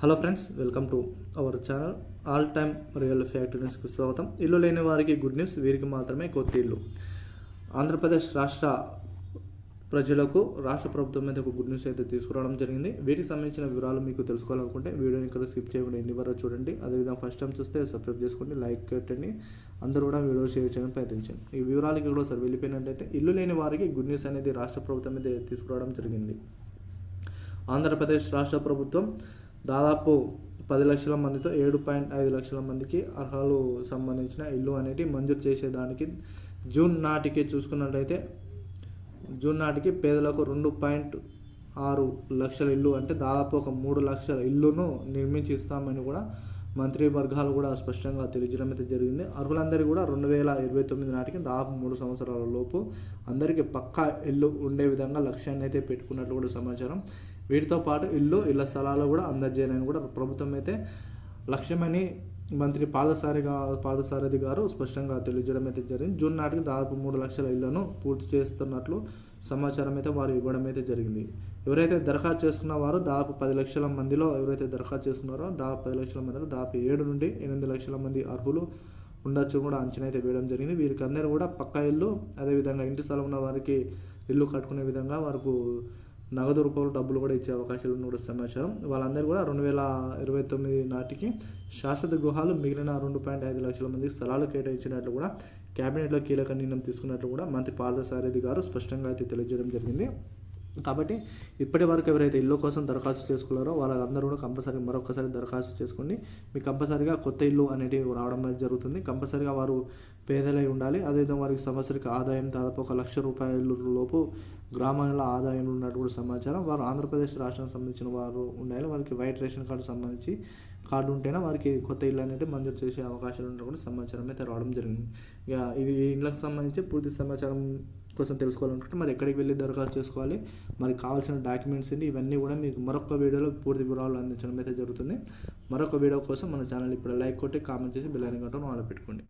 Hello friends, welcome to our channel all time real fact న్యూస్కి స్వాగతం. ఇల్లు లేని వారికి గుడ్ న్యూస్, వీరికి మాత్రమే కొత్త ఇల్లు. ఆంధ్రప్రదేశ్ రాష్ట్ర ప్రజలకు రాష్ట్ర ప్రభుత్వం మీద ఒక గుడ్ న్యూస్ అయితే తీసుకురావడం జరిగింది. వీటికి సంబంధించిన వివరాలు మీకు తెలుసుకోవాలనుకుంటే వీడియోని ఇక్కడ స్కిప్ చేయకుండా ఎన్ని వరకు చూడండి. అదేవిధంగా ఫస్ట్ టైం చూస్తే సబ్స్క్రైబ్ చేసుకోండి, లైక్ పెట్టండి, అందరూ కూడా వీడియో షేర్ చేయడానికి ప్రయత్నించండి. ఈ వివరాలకి కూడా ఒకసారి వెళ్ళిపోయినట్టయితే ఇల్లు లేని వారికి గుడ్ న్యూస్ అనేది రాష్ట్ర ప్రభుత్వం మీద తీసుకురావడం జరిగింది. ఆంధ్రప్రదేశ్ రాష్ట్ర ప్రభుత్వం దాదాపు 10 లక్షల మందితో 7.5 లక్షల మందికి అర్హులు సంబంధించిన ఇల్లు అనేది మంజూరు చేసేదానికి జూన్ నాటికి చూసుకున్నట్లయితే జూన్ నాటికి పేదలకు 2.6 లక్షల ఇల్లు అంటే దాదాపు ఒక 3 లక్షల ఇల్లును నిర్మించి ఇస్తామని కూడా మంత్రి వర్గాలు కూడా స్పష్టంగా తెలియజేయడం అయితే జరిగింది. అర్హులందరికీ కూడా 2029 నాటికి దాదాపు 3 సంవత్సరాల లోపు అందరికీ పక్కా ఇల్లు ఉండే విధంగా లక్ష్యాన్ని అయితే పెట్టుకున్నట్లు కూడా సమాచారం. వీటితో పాటు ఇళ్ల స్థలాలు కూడా అందజేయాలని కూడా ప్రభుత్వం అయితే లక్ష్యమని మంత్రి పాదసారథి గారు స్పష్టంగా తెలియజేయడం అయితే జరిగింది. జూన్ నాటికి దాదాపు 3 లక్షల ఇళ్లను పూర్తి చేస్తున్నట్లు సమాచారం అయితే వారు ఇవ్వడం అయితే జరిగింది. ఎవరైతే దరఖాస్తు చేసుకున్న వారు దాదాపు 10 లక్షల మందిలో ఎవరైతే దరఖాస్తు చేసుకున్నారో దాదాపు 10 లక్షల మందిలో దాదాపు 7 నుండి 8 లక్షల మంది అర్హులు ఉండొచ్చు కూడా అంచనా అయితే వేయడం జరిగింది. వీరికి అందరూ కూడా పక్కా ఇల్లు, అదేవిధంగా ఇంటి స్థలం ఉన్న వారికి ఇల్లు కట్టుకునే విధంగా వారికి నగదు రూపంలో డబ్బులు కూడా ఇచ్చే అవకాశాలు ఉన్న కూడా సమాచారం. వాళ్ళందరూ కూడా 2029 నాటికి శాశ్వత గృహాలు మిగిలిన 2.5 లక్షల మందికి స్థలాలు కేటాయించినట్లు కూడా కేబినెట్లో కీలక నిర్ణయం తీసుకున్నట్లు కూడా మంత్రి పార్థసారథి గారు స్పష్టంగా అయితే తెలియజేయడం జరిగింది. కాబట్టి ఇప్పటి వరకు ఎవరైతే ఇల్లు కోసం దరఖాస్తు చేసుకున్నారో వాళ్ళందరూ కూడా కంపల్సరీ మరొకసారి దరఖాస్తు చేసుకోండి. మీకు కంపల్సరీగా కొత్త ఇల్లు అనేది రావడం జరుగుతుంది. కంపల్సరీగా వారు పేదలై ఉండాలి. అదేవిధంగా వారికి సంవత్సరిక ఆదాయం దాదాపు 1 లక్ష రూపాయల లోపు గ్రామాల ఆదాయం ఉన్నట్టు కూడా సమాచారం. వారు ఆంధ్రప్రదేశ్ రాష్ట్రానికి సంబంధించిన వారు ఉండాలి. వారికి వైట్ రేషన్ కార్డు సంబంధించి కార్డు ఉంటేనే వారికి కొత్త ఇల్లు అనేది మంజూరు చేసే అవకాశాలు ఉన్నట్టు కూడా సమాచారం అయితే రావడం జరిగింది. ఇక ఇవి ఇళ్ళకి సంబంధించి పూర్తి సమాచారం కోసం తెలుసుకోవాలనుకుంటే మరి ఎక్కడికి వెళ్ళి దరఖాస్తు చేసుకోవాలి, మరి కావాల్సిన డాక్యుమెంట్స్ ఏంటి, ఇవన్నీ కూడా మీకు మరొక వీడియోలో పూర్తి వివరాలు అందించడం అయితే జరుగుతుంది. మరొక వీడియో కోసం మన ఛానల్ ఇప్పుడు లైక్ కొట్టి కామెంట్ చేసి బెల్ ఐకాన్ గంటను ఆన్ పెట్టుకోండి.